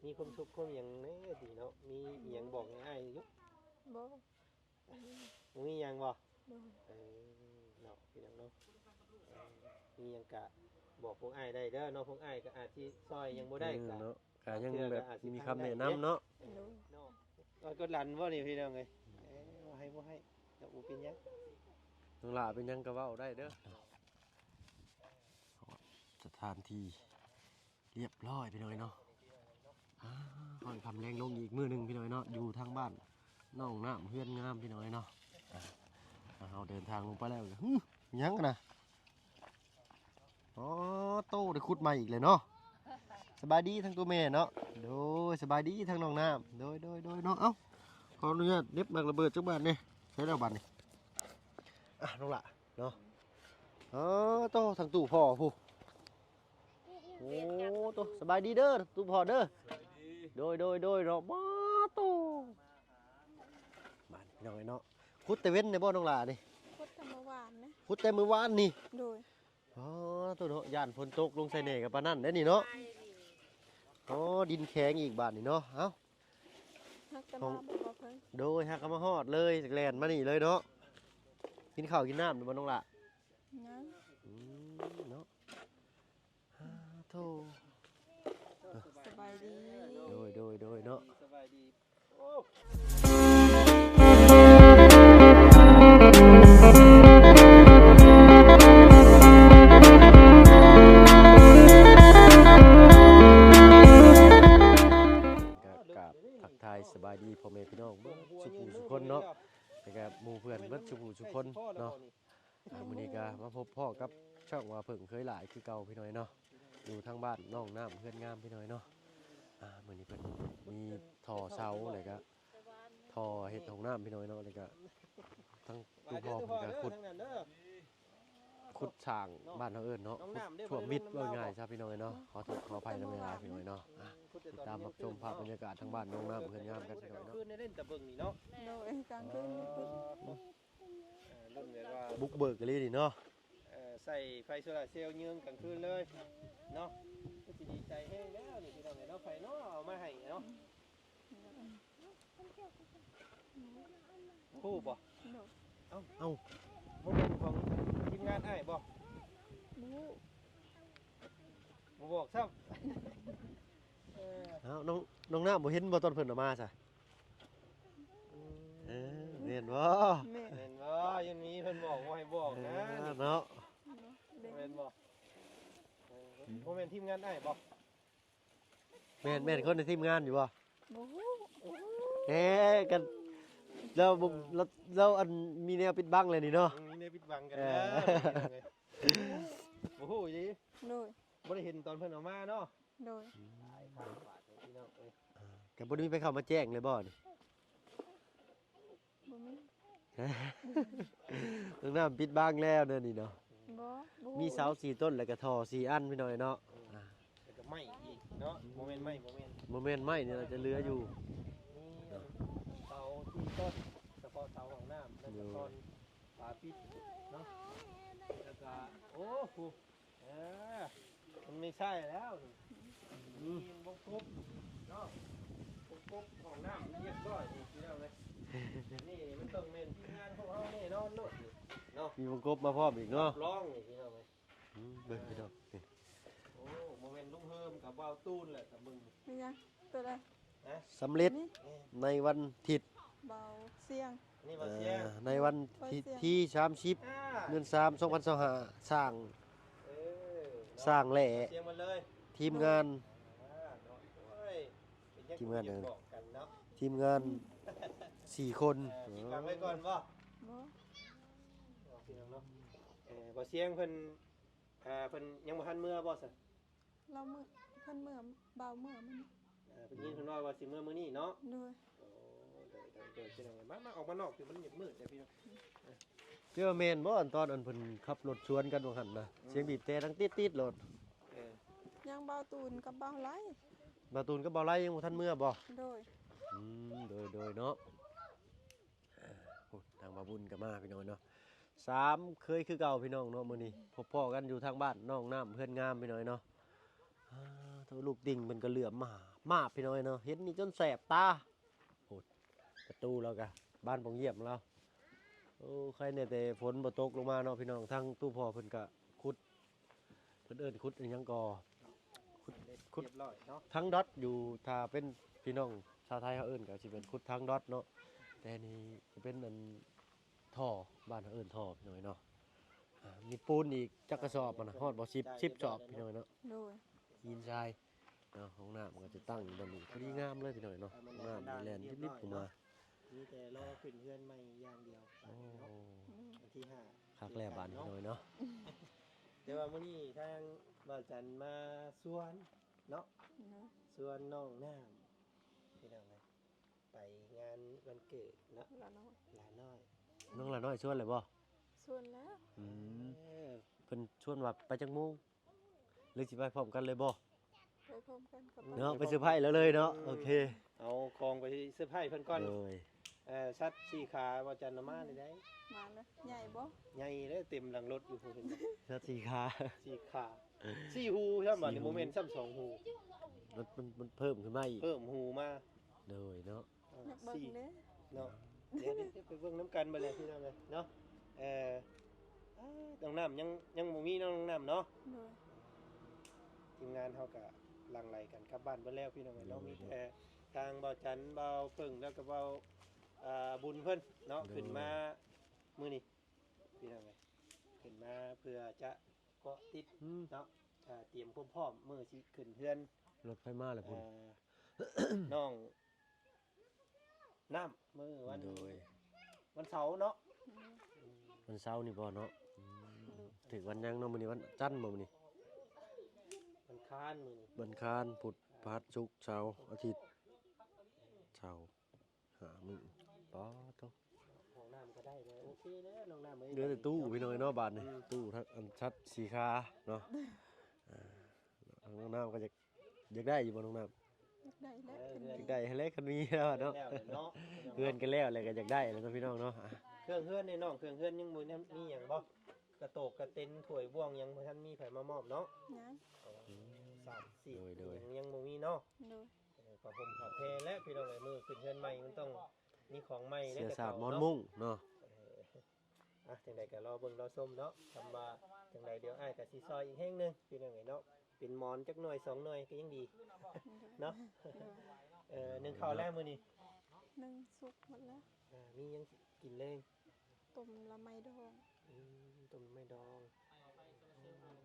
มีความสุขความหยังแน่ดีเนาะมีอีหยังบอกง่ายๆอยู่ บ่ มีหยังบ่ โดย เนาะพี่น้องเนาะมีหยังกะบอกพวกอ้ายได้เด้อเนาะพวกอ้ายก็อาจสิซอยยังบ่ได้กะ เนาะก็ยังแบบมีคำแนะนำเนาะ โดย เนาะกดหลันบ่นี่พี่น้องเอ้ยบ่ให้แต่อูเป็นหยัง น้องหลาเป็นหยังก็เว้าได้เด้อสถานที่เรียบร้อยพี่น้อยเนาะค่อยคำแรงลงอีกมื้อหนึงพี่น้อยเนาะอยู่ทางบ้านน้องน้ำเพื่อนงามพี่น้อยเนาะเราเดินทางลงไปแล้วยังกันนะอ๋อโต้ได้ขุดใหม่อีกเลยเนาะสบายดีทั้งตัวแม่เนาะโดยสบายดีทั้งน้องน้ำโดยเนาะเอ้าขออนุญาตเน็บมากระเบิดจักบาทนี่ใช้แล้วบาทนี่น้องละเนาะอ๋อโต้ทั้งตู้พ่อผู้โอ้โต้สบายดีเด้อตู้พ่อเด้อโดยเนาะมาโต้บ้านน้อยเนาะขุดแต่เว้นในบ่อน้องละนี่ พุทธมวานนะ ขุดแต่มื้อวานนี่ โดย อ๋อตัวเนาะย่านฝนตกลงใส่เน่กับปานนั่นได้นี่เนาะอ๋อดินแข็งอีกบาทนี่เนาะเอ้า ฮักกันมาบ่เพิ่น โดยฮักก็มาฮอดเลยจากแลนมานี่เลยเนาะกินข้าวกินน้ำดูบ่น้องละ ยัง เนาะโธ่ สบายดี โดยเนาะ สบายดีโอ้ กับทักทายสบายดีพ่อแม่พี่น้องเบิ่งสุขสุขคนเนาะแล้วก็หมู่เพื่อนเบิดสุขคนเนาะมื้อนี้ก็มาพบพ่อกับช่องว่าเพิ่งเคยหลายคือเก่าพี่น้อยเนาะอยู่ทางบ้านน้องน้ำเพื่อนงามพี่น้อยเนาะมื้อนี้เพิ่นมีท่อเสาแล้วก็ท่อเฮ็ดห้องน้ำพี่น้อยเนาะแล้วก็ทั้งตู้พ่อเพิ่นก็ขุดสร้างบ้านเฮาเอิ้นเนาะท่วมมิดว่าง่ายซะพี่น้อยเนาะขอโทษขออภัยนำเวลาพี่น้อยเนาะติดตามรับชมภาพบรรยากาศทางบ้านน้องน้ำเพื่อนงามกันพี่น้อยเนาะ คืนได้เล่นแต่เบิ่งนี่เนาะ โดยกลางคืนนี่คือ รุ่นแบบว่า บุกเบิกกันเลยดิเนาะ ใส่ไฟโซลาร์เซลล์ยืงกลางคืนเลยเนาะก็สิดีใจแห้งแล้วนี่พี่น้องเนาะไฟเนาะเอามาให้เนาะคู่บ่ โดย เอ้า บ่เป็นของทีมงานอ้ายบ่ บู บ่บอกซ้ำ เอ้าน้องน้ำบ่เห็นบ่ตอนเพิ่นออกมาซะเห็นบ่ แม่ เห็นบ่ยันนี้เพิ่นบอกว่าให้บอกนะนี่ เนาะ เด็ก แม่นบ่บ่แม่นทีมงานอ้ายบ่ แม่นคนในทีมงานอยู่บ่ บู แหน่กันเราบ่เราอันมีแนวปิดบังเลยนี่เนาะ มีในปิดบังกันนะโอ้โหยี โดย บ่ได้เห็นตอนเพิ่นออกมาเนาะ โดย พี่น้องเอ้ย ก็บ่ได้มีไปเข้ามาแจ้งเลยบ่นี่ บ่มี น้องน้ำปิดบังแล้วเด้อนี่เนาะ บ่บู มีเสา4ต้นแล้วก็ท่อ4อันพี่น้อยเนาะ แล้วก็ไหม้อีกเนาะโมเมนต์ไหม้โมเมนต์ บ่แม่นไม้นี่เราจะเหลืออยู่ นี่เสาที่ต้นเฉพาะเสาของน้ำแล้วก็ต้นฝาปิดเนาะแล้วก็โอ้โหมันไม่ใช่แล้วนี่บกบเนาะบกบของน้ำเรียบร้อยนี่พี่น้องเลยนี่มันต้องเป็นทีมงานของเราแน่นอนโลดนี่เนาะ มีวงกบมาพร้อมอีกเนาะ ร้องนี่พี่น้องเลย เบิ่งพี่น้องนี่ โอ้โมเมนต์ลุงเฮิมกับว่าวตูนแหละกับมึง มียังตัวใด นะ สำเร็จ นี่ ในวันอาทิตย์ เบาเสียง นี่มาเสียง ในวันที่30เดือน3 2025สร้าง เออ สร้างแหล่ เสียงมาเลย ทีมงาน เนาะโอ้ยเป็นยัง ทีมงาน อย่บอกกันเนาะ ทีมงาน4 คน คิดฟังไว้ก่อนว่า บ่ พี่น้องเนาะบ่เสียงเพิ่นเพิ่นยังบ่ทันเมื่อบ่ซะ เราเมื่อเพิ่นเมื่อเบาเมื่อมัน เพิ่นยินเพิ่นว่าสิเมื่อมื้อนี้เนาะ โดย โอ้เดี๋ยวพี่น้องมาออกมานอกคือมันมืดแต่พี่น้อง เจอแม่นบ่อันตอนอันเพิ่นขับรถสวนกันว่าหั่นนะเสียงบีบแต่ดังติดๆรถ เออ ยังเบาตูนกับเบาไหล บาตูนกับบ่าวไล่ยังบ่ทันเมื่อบ่ โดย โดยเนาะโอ้ทางบาบุญก็มาพี่น้องเนาะ3เคยคือเก่าพี่น้องเนาะมื้อนี้พบพ่อกันอยู่ทางบ้านน้องน้ำเพื่อนงามพี่น้องเนาะตัวลูกดิ่งมันก็เหลื่อมมา มาพี่น้อยเนาะเห็นนี่จนแสบตาโอ้ประตูแล้วกะบ้านปงเยี่ยมเราโอ้ใครเนี่ยแต่ฝนบ่ตกลงมาเนาะพี่น้องทั้งตู้พ่อเพิ่นก็ขุดเพิ่นเอิ้นขุดอิหยังก่อ ขุดเรียบร้อยเนาะ ทั้งดอทอยู่ถ้าเป็นพี่น้องชาวไทยเขาเอิ้นก็สิเป็นขุดทั้งดอทเนาะแต่นี่จะเป็นอันท่อบ้านเขาเอิ้นท่อพี่น้อยเนาะมีปูนอีกจักกระสอบมันฮอดบ่10สอบพี่น้อยเนาะ โดย ยินทรายเนาะห้องน้ำมันก็จะตั้งอยู่บนนี้พอดีงามเลยพี่น้อยเนาะห้องน้ำมีแลนลิบๆออกมา มีแต่รอขึ้นเฮือนใหม่อย่างเดียว โอ้ วันที่ห้า คักแลบ้านพี่น้อยเนาะ เดี๋ยวว่ามื้อนี้ทางบ่าวจันมาสวนเนาะ เนาะ สวนน้องน้ำพี่น้องเลยไปงานวันเกิดเนาะ ละน้อย หลานน้อย น้องละน้อยชวนเลยบ่ ส่วนแล้ว อืม เออ เพิ่นชวนว่าไปจักโมงหรือสิไปพร้อมกันเลยบ่ ไปพร้อมกันกับ เนาะไปเซอร์ไพรส์แล้วเลยเนาะโอเค เอาของไปเสื้อผ้าเพิ่นก่อน เลย ชัดสีขาบ่จันนำมาได้ มาแล้วใหญ่บ่ ใหญ่เด้อเต็มหลังรถอยู่พุ่น ชัดสีขา สีขาสี่หูใช่บ่ในโมเมนต์ซ้ำสองหู มันเพิ่มขึ้นมาอีก เพิ่มหูมา เลยเนาะ อยากเบิ่งเด้ เนาะเดี๋ยวไปเบิ่งน้ำกันไปเลยพี่น้องเลยเนาะน้องน้ำยังบ่มีน้องน้ำเนาะ โดย ทีมงานเฮาก็หลั่งไหลกันกลับบ้านเบิดแล้วพี่น้องเอ้ยเรามีแต่ทางเบาจันเบาเพิ่งแล้วก็เบาบุญเพิ่นเนาะขึ้นมามื้อนี้พี่น้องเอ้ยขึ้นมาเพื่อจะเกาะติดเนาะเตรียมความพร้อมมื้อสิขึ้นเฮือน รถไฟมาแล้วพุ่น น้องน้ำมื้อวัน โดย วันเสาร์เนาะ วันเสาร์นี่บ่เนาะถึงวันยังเนาะมื้อนี้วันจันทร์บ่มื้อนี้ วันค้านมื้อนี้ วันอังคารพุธพฤหัสศุกร์เสาร์อาทิตย์เสาร์หามื้อป๊อโต ห้องน้ำก็ได้เลยโอเคแล้วน้องน้ำเอ้ย เหลือแต่ตู้พี่น้อยเนาะบาดนี่ตู้ทั้งอันชัดสีขาเนาะน้องน้ำก็อยากได้อยู่บ่น้องน้ำ อยากได้แล้ว อยากได้ให้เล็กกันมีแล้วเนาะ แล้วเนาะ เพื่อนกันแล้วอะไรก็อยากได้แล้วเนาะพี่น้องเนาะอ่ะ เครื่องเฮือนในน้องเครื่องเฮือนยังบ่ทันมีหยังบ่กระโตกกระเต็นถ้วยบ่วงยังบ่ทันมีไผมามอบเนาะ ยัง สามสี่ โดย ยังบ่มีเนาะ โดย ผ้าห่มผ้าแพรและพี่น้องเอ้ยมือขึ้นเฮือนใหม่มันต้องมีของใหม่ เสีย แต่ สาด เก่ มอน เนาะ มุ่งเนาะ จังใดก็รอเบิ่งรอชมเนาะทำมาจังใดเดี๋ยวอ้ายก็สิซอยอีกแห่งหนึงพี่น้องเอ้ยเนาะเป็นหมอนจักหน่อยสองหน่อยก็ยังดีเนาะนึ่งข้าวแล้วมื้อนี้ นึ่งสุกหมดแล้ว มียังกินเลย ต้มละไมดอง ต้มไม่ดองพี่น้อง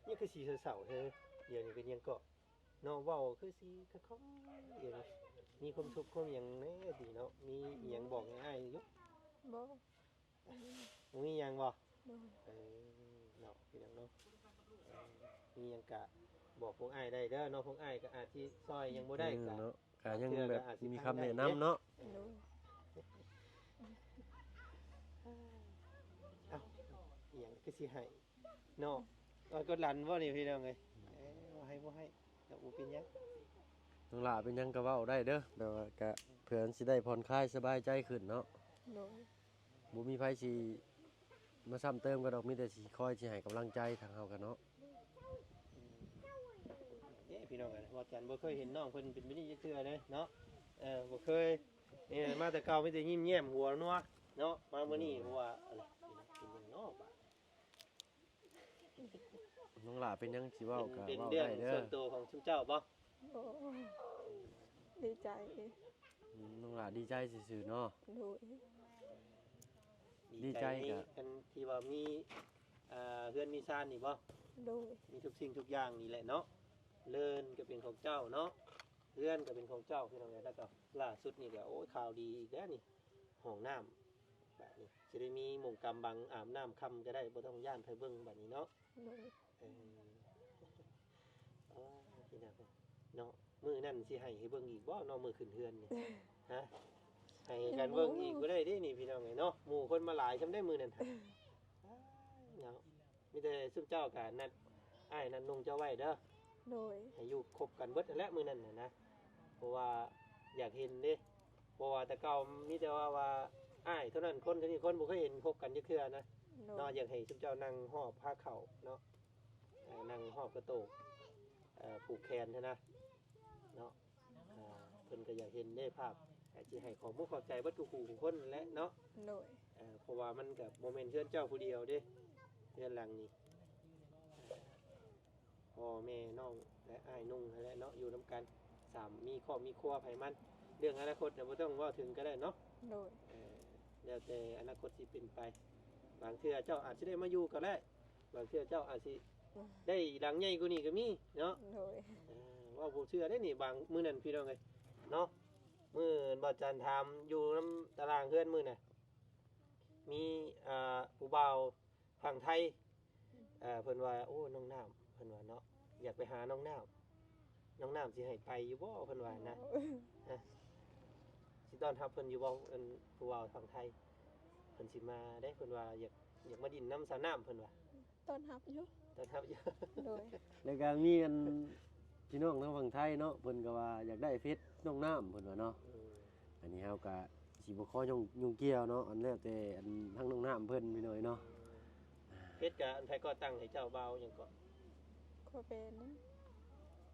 นี่คือสีเสาๆเธอเดี๋ยวนี้เป็นยังเกาะน้องเว้าคือสีกระคองเดี๋ยวนี้มีความสุขความหยังแน่ดีเนาะมีอิหยังบอกง่ายๆอยู่ บ่ มีหยังบ่ โดย เนาะพี่น้องเนาะมีหยังกะบอกพวกอ้ายได้เด้อเนาะพวกอ้ายก็อาจสิซอยยังบ่ได้กะ เนาะก็ยังแบบมีคำแนะนำเนาะ โดย เอ้าอิหยังคือสิให้เนาะกดหลันบ่นี่พี่น้องเอ้ยบ่ให้บ่ให้แล้วบ่เป็นหยัง น้องหลาเป็นหยังก็เว้าได้เด้อแบบว่าก็เพื่อนสิได้ผ่อนคลายสบายใจขึ้นเนาะ โดย บ่มีไผสิมาซ้ำเติมกันดอกมีแต่สิคอยสิให้กำลังใจทางเฮากันเนาะ พี่น้องกันว่าจันบ่เคยเห็นน้องเพิ่นเป็นแบบนี้จักเทื่อเลยเนาะบ่เคยนี่มาแต่เก่ามีแต่ยิ้มแย้มหัวนัวเนาะมามื้อนี้เพราะว่าอะไรเป็นหยังเนาะบาด น้องหลาเป็นหยังสิเว้าก็ เป็น เว้า เรื่อง ได้เด้ ส่ อ วนตัวของชุมเจ้าบ่ โอ้ดีใจ น้องหลาดีใจซื่อๆเนาะ โดย ดีใจกะ กันที่ว่ามีเฮือนมีซ่านนี่บ่ โดย มีทุกสิ่งทุกอย่างนี่แหละเนาะเลินก็เป็นของเจ้าเนาะเฮือนก็เป็นของเจ้าพี่น้องแล้วก็ล่าสุดนี่ก็โอ้ยข่าวดีอีกแล้วนี่ห้องน้ำแบบนี้สิได้มีหม่องกำบังอาบน้ำค่ำก็ได้บ่ต้องย่านไผเบิ่งแบบนี้เนาะ โดย พี่น้องเนาะมือนั่นสิให้เบิ่งอีกบ่เนาะมือขึ้นเฮือนนี่ฮะให้กันเบิ่งอีกบ่ได้เด้นี่พี่น้องไงเนาะหมู่คนมาหลายซำได้มือนั่นเนาะมีแต่ซุมเจ้าก็นัดอ้ายนัดนุ่งเจ้าไว้เด้อ โดย ให้อยู่คบกันเบิดนั่นแหละมือนั่นน่ะนะเพราะว่าอยากเห็นเด้เพราะว่าแต่เก่ามีแต่ว่าอ้ายเท่านั้นคนเท่านี้คนบ่เคยเห็นคบกันจักเทื่อนะ โด เนาะ ย อยากให้ซุมเจ้านั่งหอบผ้าเข่าเนาะนั่งหอบกระโตก ผูกแขนนะเนาะเพิ่นก็อยากเห็นได้ภาพแต่สิให้ของมุกขอบใจเบัดทุกคู่ทุกคนแหละเนาะ โดย เพราะว่ามันกับโมเมนต์เพื่อนเจ้าผู้เดียวเด้เพื่อนหลังนี้พ่อแม่น้องและอ้ายนุ่งและเนาะอยู่นํกันสามมีครอบมีครัวไผมันเรื่องอนาคตเนี่ยบ่ต้องเว่าถึงก็ได้เนาะ โดย แล้วแต่อนาคตสิเป็นไปบางเทื่อเจ้าอาจสิได้มาอยู่ก็ได้บางเทื่อเจ้าอาจสิได้หลังใหญ่กว่านี้ก็มีเนาะ โดย ว่าบ่เชื่อได้นี่บางมื้อนั้นพี่น้องเอ้ยเนาะมื้อบ่จันทามอยู่นํตารางเพื่อนมื้อน่ะมีผู้บ่าวฝั่งไทยเพิ่นว่าโอ้น้องน้ำเพิ่นว่าเนาะอยากไปหาน้องน้ำสิให้ไปอยู่บ่เพิ่นว่านะสิต้อนรับเพิ่นอยู่บ่เพิ่นผู้บ่าวฝั่งไทยเพิ่นสิมาได้เพิ่นว่าอยากมาดินน้ำสาวน้ำเพิ่นว่า ต้อนรับอยู่ ต้อนรับอยู่ โดย แล้วก็มีอันพี่น้องทางฝั่งไทยเนาะเพิ่นก็ว่าอยากได้เฟซน้องน้ำเพิ่นว่าเนาะอันนี้เฮาก็สิบ่ขอยุ่งเกี่ยวเนาะอันแล้วแต่อันทางน้องน้ำเพิ่นพี่น้อยเนาะ เพชรกับอันไผก็ตั้งให้เจ้าบ่าวหยังก็ ขอเป็น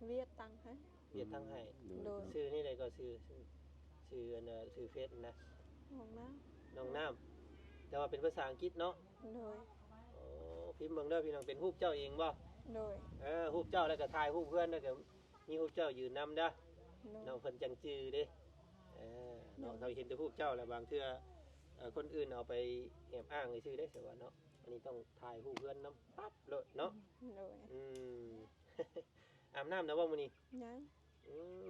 เวียดตังค์ให้ เวียดทั้งให้ โดย ชื่อนี่เลยก็ชื่ออันชื่อเฟซนะ ของน้ น้องน้ำแต่ว่าเป็นภาษาอังกฤษเนาะ ำโดย โอ้พิมพ์เบิ่งเด้อพี่น้องเป็นรูปเจ้าเองบ่ โดย รูปเจ้าแล้วก็ถ่ายรูปเพื่อนแล้วก็มีรูปเจ้ายืนนำเด้อ โดย น้องเพิ่นจังจือเด้น้องเขาเห็นแต่รูปเจ้าแล้วบางเทื่อคนอื่นเอาไปแอบอ้างซื่อได้แต่ว่าเนาะอันนี้ต้องถ่ายรูปเพื่อนนำปั๊บโลดเนาะ โดย อาบน้ำนะว่ามื้อนี้ ยัง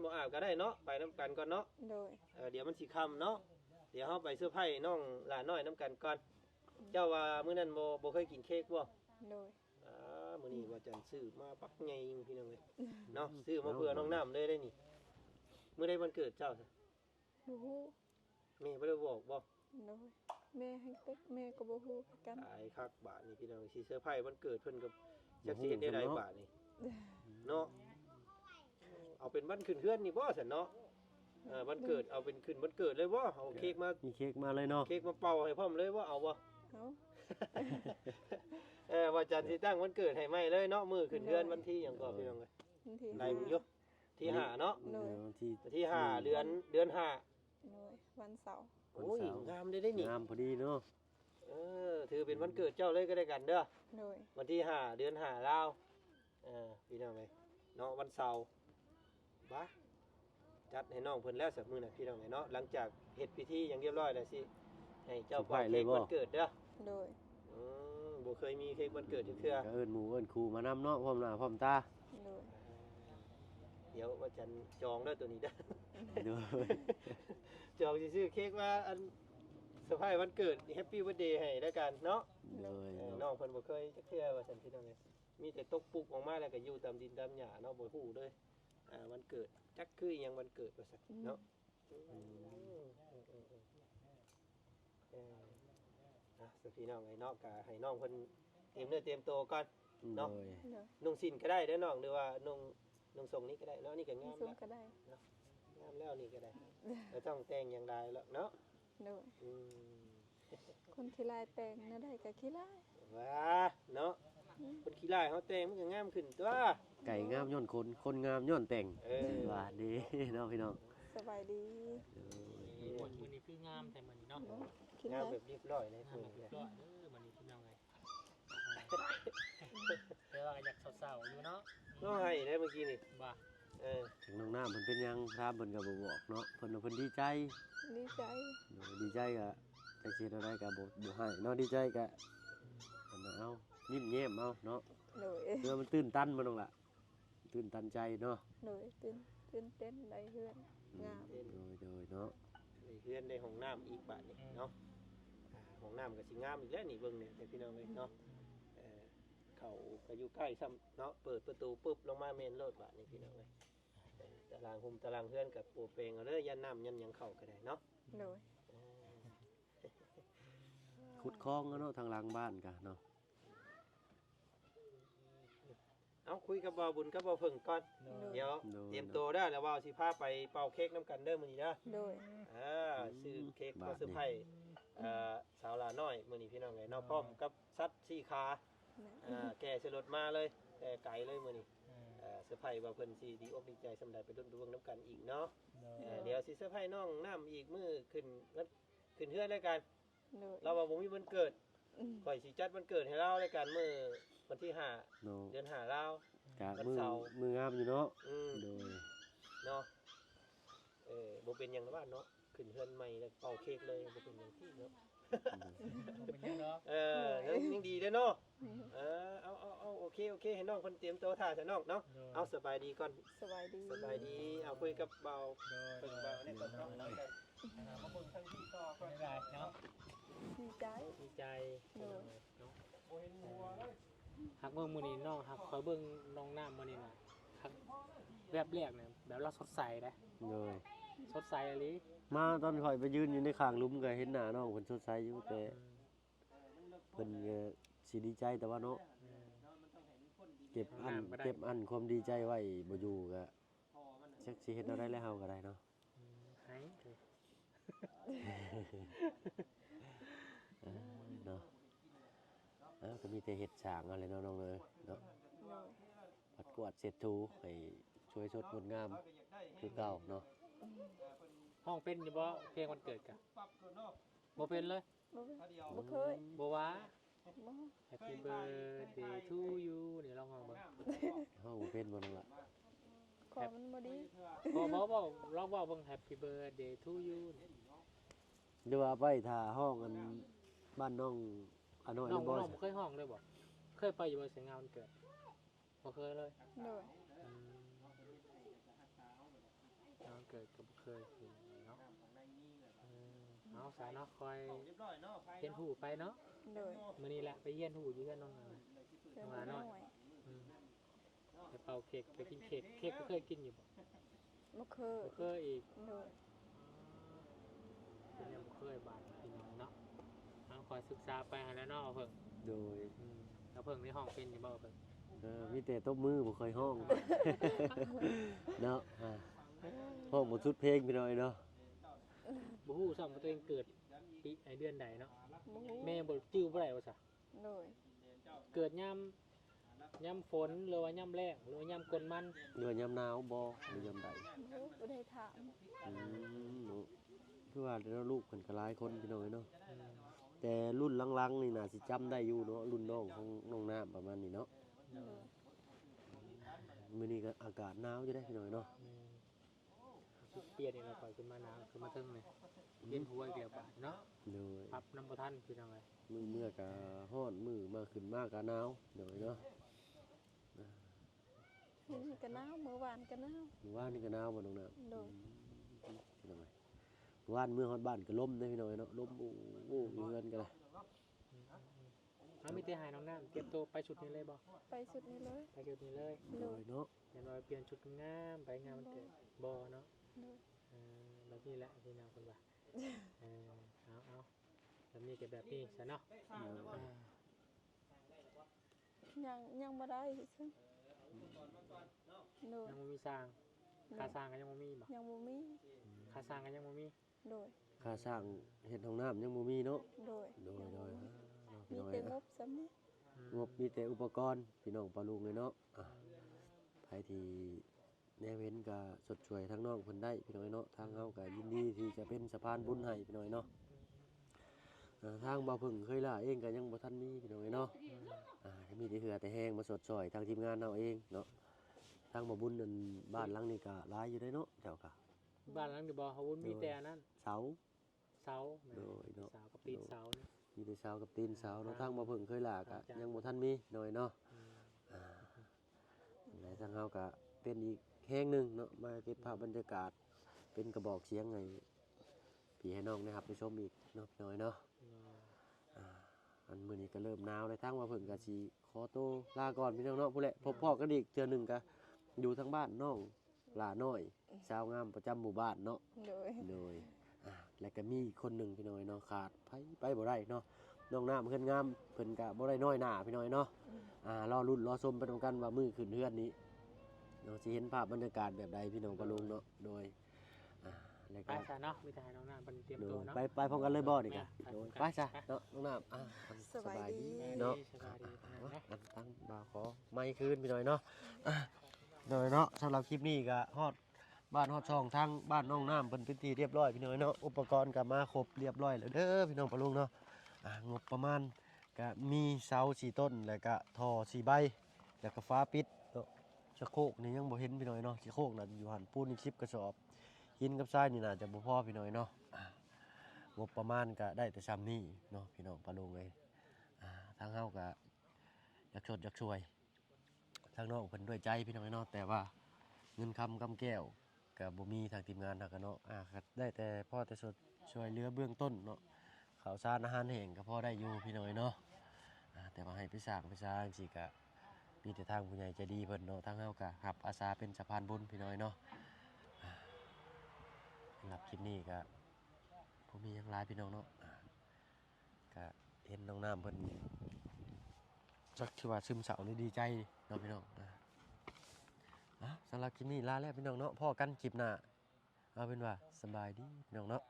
บ่อาบก็ได้เนาะไปน้ำกันก่อนเนาะ โดย เดี๋ยวมันสิค่ำเนาะเดี๋ยวเฮาไปเสื้อร์ไผ่น้องหลานน้อยน้ำกันก่อนเจ้าว่ามื้อนั้นบ่เคยกินเค้กบ่ โดย มื้อนี้ว่าจันซื้อมาปักใหญ่พี่น้องเอ้ยเนาะซื้อมาเพื่อน้องน้ำเลยได้นี่มื้อใดวันเกิดเจ้า บูฮู้ แม่บ่ได้บอกบ่ โดยแม่ให้เต็กแม่ก็บูฮู้คือกัน ตายคักบาทนี่พี่น้องสิเสื้อร์ไผ่วันเกิดเพิ่นก็จักสิเฮ็ดได้หลายบาทนี่เนาะเอาเป็นวันขึ้นเฮือนนี่บ่ซั่นเนาะวันเกิดเอาเป็นขึ้นวันเกิดเลยบ่เอาเค้กมา มีเค้กมาเลยเนาะ เค้กมาเป่าให้พร้อมเลยบ่เอาบ่ เอา ว่าจันทร์สิตั้งวันเกิดให้ไหมเลยเนาะมือขึ้นเดือนวันที่หยังก็พี่น้องเอ้ย วันที่ ไล่มึงอยู่ที่ห้าเนาะ วันที่ วันที่ห้าเดือนห้า โดยวันเสาร์ โอ้ยงามได้นี่ งามพอดีเนาะ ถือเป็นวันเกิดเจ้าเลยก็ได้กันเด้อ โดย วันที่ห้าเดือนห้าลาวพี่น้องเอ้ยเนาะวันเสาร์บ้าจัดให้น้องเพิ่นแล้วสักมื้อน่ะพี่น้องเอ้ยเนาะหลังจากเฮ็ดพิธีอย่างเรียบร้อยแล้วสิให้เจ้าเป่าเค้กวันเกิดเด้อ โดย บ่เคยมีเค้กวันเกิดเทื่อ ก็เอิ้นหมู่เอิ้นครูมานำเนาะพร้อมหน้าพร้อมตา โดย เดี๋ยวว่าจันจองเด้อตัวนี้เด้อ โดย จองสิซื้อเค้กว่าอันเซอร์ไพรส์วันเกิดแฮปปี้เบิร์ธเดย์ให้แล้วกันเนาะ โดย น้องเพิ่นบ่เคยจักเทื่อว่าซั่นพี่น้องเอ้ยมีแต่ตกปุกออกมาแล้วก็อยู่ตามดินตามหญ้าเนาะบ่ฮู้เลยวันเกิดจักคืออิหยังวันเกิดว่าซั่นเนาะสักพี่น้องไอ้เนาะก็ให้น้องเพิ่นเตรียมเนื้อเตรียมตัวก่อน โดย โดย นุ่งสิ้นก็ได้เด้อน้องหรือว่านุ่งทรงนี้ก็ได้เนาะนี่ก็งาม ซุ้ม แล้ว ก็ได้ งามแล้วนี่ก็ได้บ่ต้องแต่งอย่างใดแล้วเนาะ โดย อืม คนที่ลายแต่งน่าได้ก็ขี้ลาย ว้าเนาะคนขี้ร้ายเขาแต่งมันก็งามขึ้นตัว ไก่งามย้อนคนคนงามย้อนแต่ง ว่าดี เนาะพี่น้อง สบายดี หมดมือนี้คืองามแต่มันเนาะ ขี้ งา ลาม ย แบบเรียบร้อยเลย งาม คุณ แบบก็มันนี้พี่น้องไงแต่ว่าอยากเศร้าๆอยู่เนาะ น้องให้ได้เมื่อกี้นี่ บ่า ถึงน้องน้ำเพิ่นเป็นหยังถามเพิ่นก็บ่บอกเนาะเพิ่นว่าเพิ่นดีใจ ดีใจ ดีใจก็จักสิได้ก็บ่ให้เนาะดีใจก็อันนั้นเอายิ้มแย้มเอาเนาะ โดย เพื่อมันตื่นตันบ่น้องล่ะตื่นตันใจเนาะ โดยตื่นเต้นได้เฮือนงาม โดยเนาะ ในเพื่อนในห้องน้ำอีกบาทนี่เนาะห้องน้ำก็สิงามอีกแล้วนี่เบิ่งเนี่ยแต่พี่น้องเลยเนาะเขาก็อยู่ใกล้ซ้ำเนาะเปิดประตูปุ๊บลงมาเมนโลดบาทนี่พี่น้องเลยตารางหุมตารางเพื่อนกับปูเปงเอาเลยยันน้ำยันหยังเข่าก็ได้เนาะ โดย ขุดคลองเนาะทางหลังบ้านก็เนาะ เอาคุยกับบ่าวบุญกับบ่าวเพิ่งก่อนเดี๋ยวเตรียมตัวได้แล้วบ่าวสิพาไปเป่าเค้กน้ำกันเด้อมื้อนี้นะ โดย ซื้อเค้กมาเซอร์ไพรส์สาวหลาน้อยมื้อนี้พี่น้องไงเนาะพร้อมกับสัตว์4ขาแก่สลดมาเลยแต่ไก่เลยมื้อนี้ เซอร์ไพรส์ว่าเพิ่นสิดีอกดีใจสำใดไปรุ่นไปเบิ่งน้ำกันอีกเนาะเดี๋ยวสิเซอร์ไพรส์น้องน้ำอีกมื้อขึ้นเฮือนรายการ โดย เราว่าบ่มีวันเกิด อืม ข่อยสิจัดวันเกิดให้เรารายการมื้อวันที่ห้า เนาะ เดือน5เรา กะ วัน มือ เสาร์ มืองามอยู่เนาะ โด โดย เนาะบ่เป็นหยังนะบ้านเนาะขึ้นเฮือนใหม่แล้วเป่าเค้กเลยบ่เป็นหยังที่เนาะ เป็นยังเนาะ ยังดีเด้อเนาะเอาโอเคให้น้องเพิ่นเตรียมตัวท่าซะน้องเนาะเอาสบายดีก่อน สบายดี สบายดีเอาคุยกับเบา โดย เพิ่นเบาเนี่ยก่อนเนาะแล้วกันมาเบิ่งทางที่ต่อก่อน ไม่ได้เนาะ ดีใจ ดีใจ โดย เนาะ บ่เห็นหัวเลย หักเบิ่งมื้อนี้น้องหักคอยเบิ่งน้องน้ำมื้อนี้น่ะหักแบบแรกเนี่ยแบบเราสดใสนะ โดย สดใสอีหลี มาตอนข่อยไปยืนอยู่ในข้างหลุมก็เห็นหน้าน้องเพิ่นสดใสอยู่แต่เพิ่นก็สิดีใจแต่ว่าเนาะเก็บอันความดีใจไว้บ่อยู่ก็จักสิเฮ็ดเอาได้แล้วเฮาก็ได้เนาะ หาย เนาะก็มีแต่เฮ็ดสร้างเอาเลยเนาะน้องเลยเนาะ โดย ปัดกวาดเช็ดถูให้ช่วยชดงดงามคือเก่าเนาะ ห้องเป็นอยู่บ่เพลงวันเกิดกะบ่เป็นเลย บ่เคย บ่ว่า บ่ Happy birthday to you นี่ลองห้องเบิ่ง เฮาบ่เป็นบ่นั่นล่ะ ขอมันบ่ดี บ่ลองเว้าเบิ่ง Happy birthday to you นี่ หรือว่าไปท่าห้องอันบ้านน้องอาน้อย น้อง บ่ บ่เคยห้องเลยบ่เคยไปอยู่บ่เสียงงานวันเกิดบ่เคยเลย โดย งานวันเกิดก็บ่เคยเนาะเอาสาเนาะคอย เรียบร้อยเนาะ เฮียนหูไปเนาะ โดย มื้อนี้แหละไปเฮียนหูอยู่กันน้องนา เพื่อนบ่น้อย ไปเป่าเค้กไปกินเค้กก็เคยกินอยู่บ่ บ่เคย บ่เคยอีก โดย เป็นยังบ่เคยบาดพี่น้องเนาะเอาคอยศึกษาไปหาแล้วเนาะเพิ่ง โดย แล้วเพิ่งในห้องเป็นอยู่บ่เพิ่ง มีแต่ตบมือบ่เคยห้อง เนาะห้องบ่สุดเพลงพี่น้อยเนาะ บ่ฮู้ซ้ำว่าตัวเองเกิดปีเดือนใดเนาะ บ่ฮู้ แม่บ่จื้อบ่ได้ว่าซะ โดย เกิดยามฝนหรือว่ายามแล้งหรือว่ายามกลมัน เดือนยามหนาวบ่หรือยามใด บ่ฮู้บ่ได้ถาม เนาะคือว่าเดี๋ยวลูกเพิ่นก็หลายคนพี่น้อยเนาะแต่รุ่นหลังๆนี่น่าสิจำได้อยู่เนาะรุ่นน้องของน้องน้ำประมาณนี้เนาะ โดย มื้อนี้ก็อากาศหนาวอยู่ได้พี่น้อยเนาะ เปลี่ยนอีกแล้วปล่อยขึ้นมาน้ำขึ้นมาเทิงเลยเปลี่ยนหัวอีกแล้วบาดเนาะ โดย ปรับน้ำบ่ทันพี่น้องเอ้ย มื้อก็ร้อนมื้อมาขึ้นมากก็หนาวเดี๋ยวเนาะ นี่ก็หนาวมื้อวานก็หนาว เมื่อวานนี่ก็หนาวบ่น้องน้ำ โดย พี่น้อยเมื่อวานเมื่อฮอดบ้านก็ล้มเด้อพี่น้อยเนาะล้มโอ้โหอยู่เฮือนก็ได้ เอามีแต่ให้น้องน้ำเตรียมตัวไปชุดนี้เลยบ่ ไปสุดนี้เลย ไปชุดนี้เลย โดยเนาะ เดี๋ยวเราเปลี่ยนชุดงามไปงานวันเกิดบ่เนาะ โดย แบบนี้แหละพี่น้องคนว่าเอาแบบนี้ก็แบบนี้ซะเนาะ ยังบ่ได้ซึ่งโดย ยังบ่มีสร้างค่าสร้างก็ยังบ่มีบ่ ยังบ่มี ค่าสร้างก็ยังบ่มี โดย ค่าสร้างเฮ็ดห้องน้ำยังบ่มีเนาะ โดย โดยเนาะพี่ มี น้อย แต่งบซ้ำนี้ งบมีแต่อุปกรณ์พี่น้องปลาลุงเลยเนาะใครที่แนวเห็นก็สดช่วยทั้งน้องเพิ่นได้พี่น้อยเนาะทางเฮาก็ยินดีที่จะเป็นสะพานบุญให้พี่น้อยเนาะทางบ่าวพึ่งเคยล่าเองก็ยังบ่ทันมีพี่น้อยเนาะถ้ามีแต่เหือแต่แห้งมาสดช่วยทางทีมงานเฮาเองเนาะทางบ่าวบุญนั่นบ้านหลังนี้ก็หลายอยู่ได้เนาะเจ้าก็ บ้านหลังนี้บ่เฮาวุ้นมีแต่อันนั้น เสา เสาแม่น โดยเนาะ เสากับตีนเสานี่ มีแต่เสากับตีนเสาเนาะทางบ่าวพึ่งเคยล่าก็ยังบ่ทันมีหน่อยเนาะและทางเฮาก็เป็นอีกแห่งหนึงเนาะมาเก็บภาพบรรยากาศเป็นกระบอกเสียงให้พี่ให้น้องนะครับไปชมอีกเนาะพี่น้อยเนาะอันมื้อนี้ก็เริ่มหนาวเลยทางว่าเพิ่นก็สิขอตัวลาก่อนพี่น้องเนาะผู้แหละพบพ่อกันอีกเทื่อหนึงก็อยู่ทางบ้านน้องหลาน้อยสาวงามประจำหมู่บ้านเนาะ โดย โดยแล้วก็มีอีกคนหนึงพี่น้อยเนาะขาดไปบ่ได้เนาะน้องน้ำเพิ่นงามเพิ่นก็บ่ได้น้อยหน้าพี่น้อยเนาะรอลุ้นรอชมไปตรงกันว่ามื้อขึ้นเฮือนนี้เนาะสิเห็นภาพบรรยากาศแบบใดพี่น้องปะลุงเนาะโดยแล้ว ไป ก็ ซะเนาะมีแต่ให้น้องน้ำเพิ่นเตรียม โด ตัวย เนาะ ไปพร้อมกันเลยบ่นี่กะ ไป โดย ไป ไปซะเนาะน้องน้ำสบายดีเนาะ สบายดี ตั้งบ่าวขอไม้คืนพี่น้อยเนาะ โดยเนาะสำหรับคลิปนี้ก็ฮอดบ้านฮอดช่องทั้งบ้านน้องน้ำเป็นพิธีเรียบร้อยพี่น้องเนาะอุปกรณ์ก็มาครบเรียบร้อยแล้วเด้อพี่น้องปะลุงเนาะงบประมาณก็มีเสา4ต้นแล้วก็ท่อ4ใบแล้วก็ฟ้าปิดเนาะชะโครกนี่ยังบ่เห็นพี่น้องเนาะชะโครกน่ะอยู่หันปูนอีก10กระสอบหินกับทรายนี่น่าจะบ่พอพี่น้องเนาะงบประมาณก็ได้แต่ซ้ำนี้เนาะพี่น้องปะลุงเอ้ยทางเฮาก็อยากชดอยากช่วยทางน้องเพิ่นด้วยใจพี่น้องเนาะแต่ว่าเงินคำกำแก้วกับบ่มีทางทีมงานทางกันเนาะก็ได้แต่พ่อแต่สดช่วยเหลือเบื้องต้นเนาะข้าวสารอาหารแห้งก็พอได้อยู่พี่น้องเนาะแต่ว่าให้ไปสร้างไปสร้างสิก็มีแต่ทางผู้ใหญ่ใจดีเพิ่นเนาะทางเฮาก็รับอาสาเป็นสะพานบุญพี่น้องเนาะสำหรับคลิปนี้ก็บ่มีหยังหลายพี่น้องเนาะก็เห็นน้องน้ำเพิ่นจักที่ว่าซึมเศร้านี่ดีใจเนาะพี่น้องสำหรับคลิปนี้ลาแล้วพี่น้องเนาะพ่อกันคลิปหน้าเอาเป็นว่าสบายดีพี่น้องเนาะ